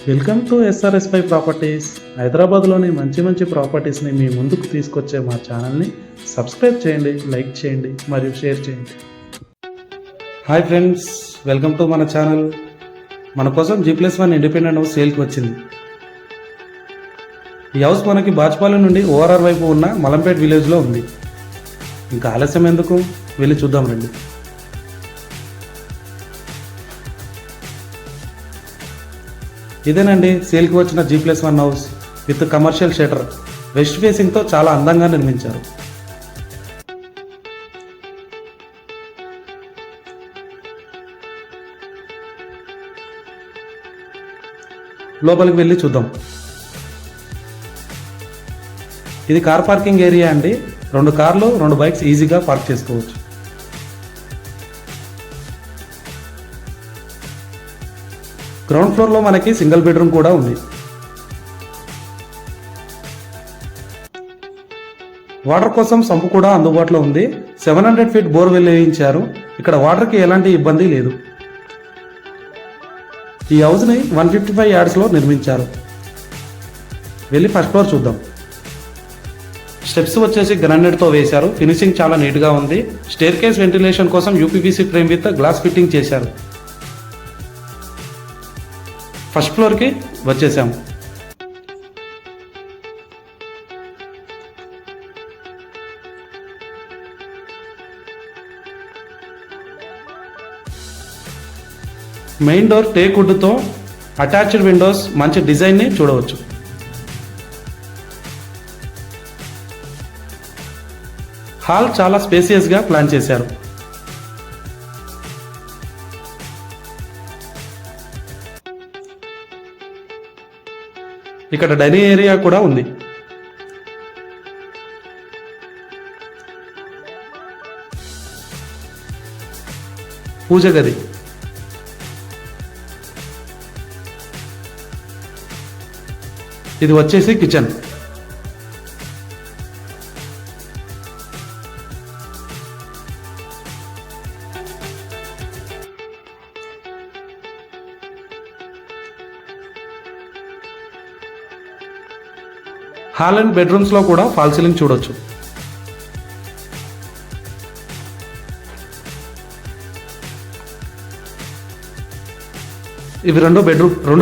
Welcome to SRS5 properties. హైదరాబాద్లోని మంచి ప్రాపర్టీస్ని మీ ముందుకు తీసుకొచ్చే మా ఛానల్ని సబ్స్క్రైబ్ చేయండి, లైక్ చేయండి మరియు షేర్ చేయండి. హాయ్ ఫ్రెండ్స్, వెల్కమ్ టు మన ఛానల్. మన కోసం G+1 ఇండిపెండెంట్ హౌస్ సేల్కి వచ్చింది. ఈ హౌస్ మనకి బాచ్పాలెం నుండి ఓఆర్ఆర్ వైపు ఉన్న మలంపేట్ విలేజ్లో ఉంది. ఇంకా ఆలస్యం ఎందుకు, వెళ్ళి చూద్దాం రండి. ఇదేనండి సేల్కి వచ్చిన G+1 house with commercial shutter. West ఫేసింగ్తో చాలా అందంగా నిర్మించారు. లోపలికి వెళ్ళి చూద్దాం. ఇది కార్ పార్కింగ్ ఏరియా అండి. 2 కార్లు 2 బైక్స్ ఈజీగా పార్క్ చేసుకోవచ్చు. గ్రౌండ్ ఫ్లోర్లో మనకి సింగిల్ బెడ్రూమ్ కూడా ఉంది. వాటర్ కోసం సంపు కూడా అందుబాటులో ఉంది. 700 ఫీట్ బోర్వెల్ వేయించారు. ఇక్కడ వాటర్కి ఎలాంటి ఇబ్బంది లేదు. ఈ హౌస్ని 155 యార్డ్స్లో నిర్మించారు. వెళ్ళి ఫస్ట్ ఫ్లోర్ చూద్దాం. స్టెప్స్ వచ్చేసి గ్రానైట్తో వేశారు. ఫినిషింగ్ చాలా నీట్గా ఉంది. స్టేర్ కేస్ వెంటిలేషన్ కోసం UPVC frame with glass fitting చేశారు. ఫస్ట్ ఫ్లోర్కి వచ్చేసాము. మెయిన్ డోర్ టేక్ వుడ్తో అటాచ్డ్ విండోస్, మంచి డిజైన్ని చూడవచ్చు. హాల్ చాలా స్పేసియస్గా ప్లాన్ చేశారు. ఇక్కడ డైనింగ్ ఏరియా కూడా ఉంది. పూజ గది, ఇది వచ్చేసి కిచెన్. హాల్ అండ్ బెడ్రూమ్స్లో కూడా ఫాల్ సీలింగ్ చూడొచ్చు. ఇవి రెండు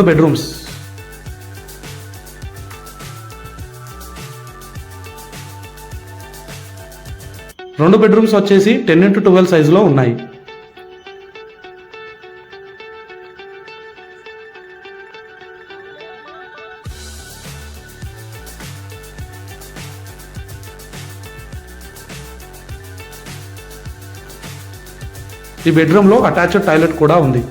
బెడ్రూమ్స్. రెండు బెడ్రూమ్స్ వచ్చేసి 10x12 సైజులో ఉన్నాయి. ఈ బెడ్రూమ్లో అటాచ్డ్ టాయిలెట్ కూడా ఉంది.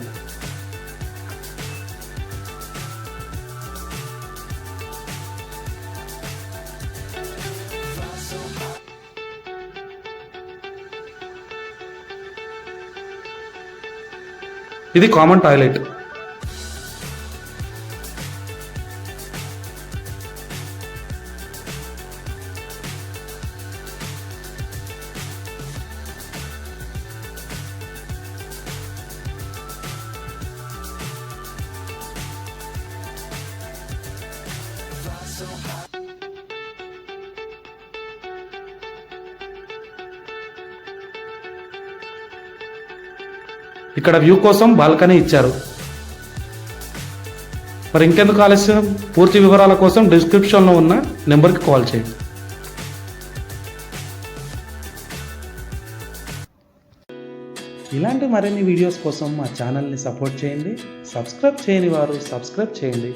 ఇది కామన్ టాయిలెట్. ఇక్కడ వ్యూ కోసం బాల్కనీ ఇచ్చారు. మరి ఇంకెందుకు ఆలస్యం, పూర్తి వివరాల కోసం డిస్క్రిప్షన్లో ఉన్న నెంబర్కి కాల్ చేయండి. ఇలాంటి మరిన్ని వీడియోస్ కోసం మా ఛానల్ని సపోర్ట్ చేయండి. సబ్స్క్రైబ్ చేయని వారు సబ్స్క్రైబ్ చేయండి.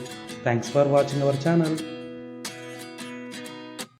Thanks for watching our channel.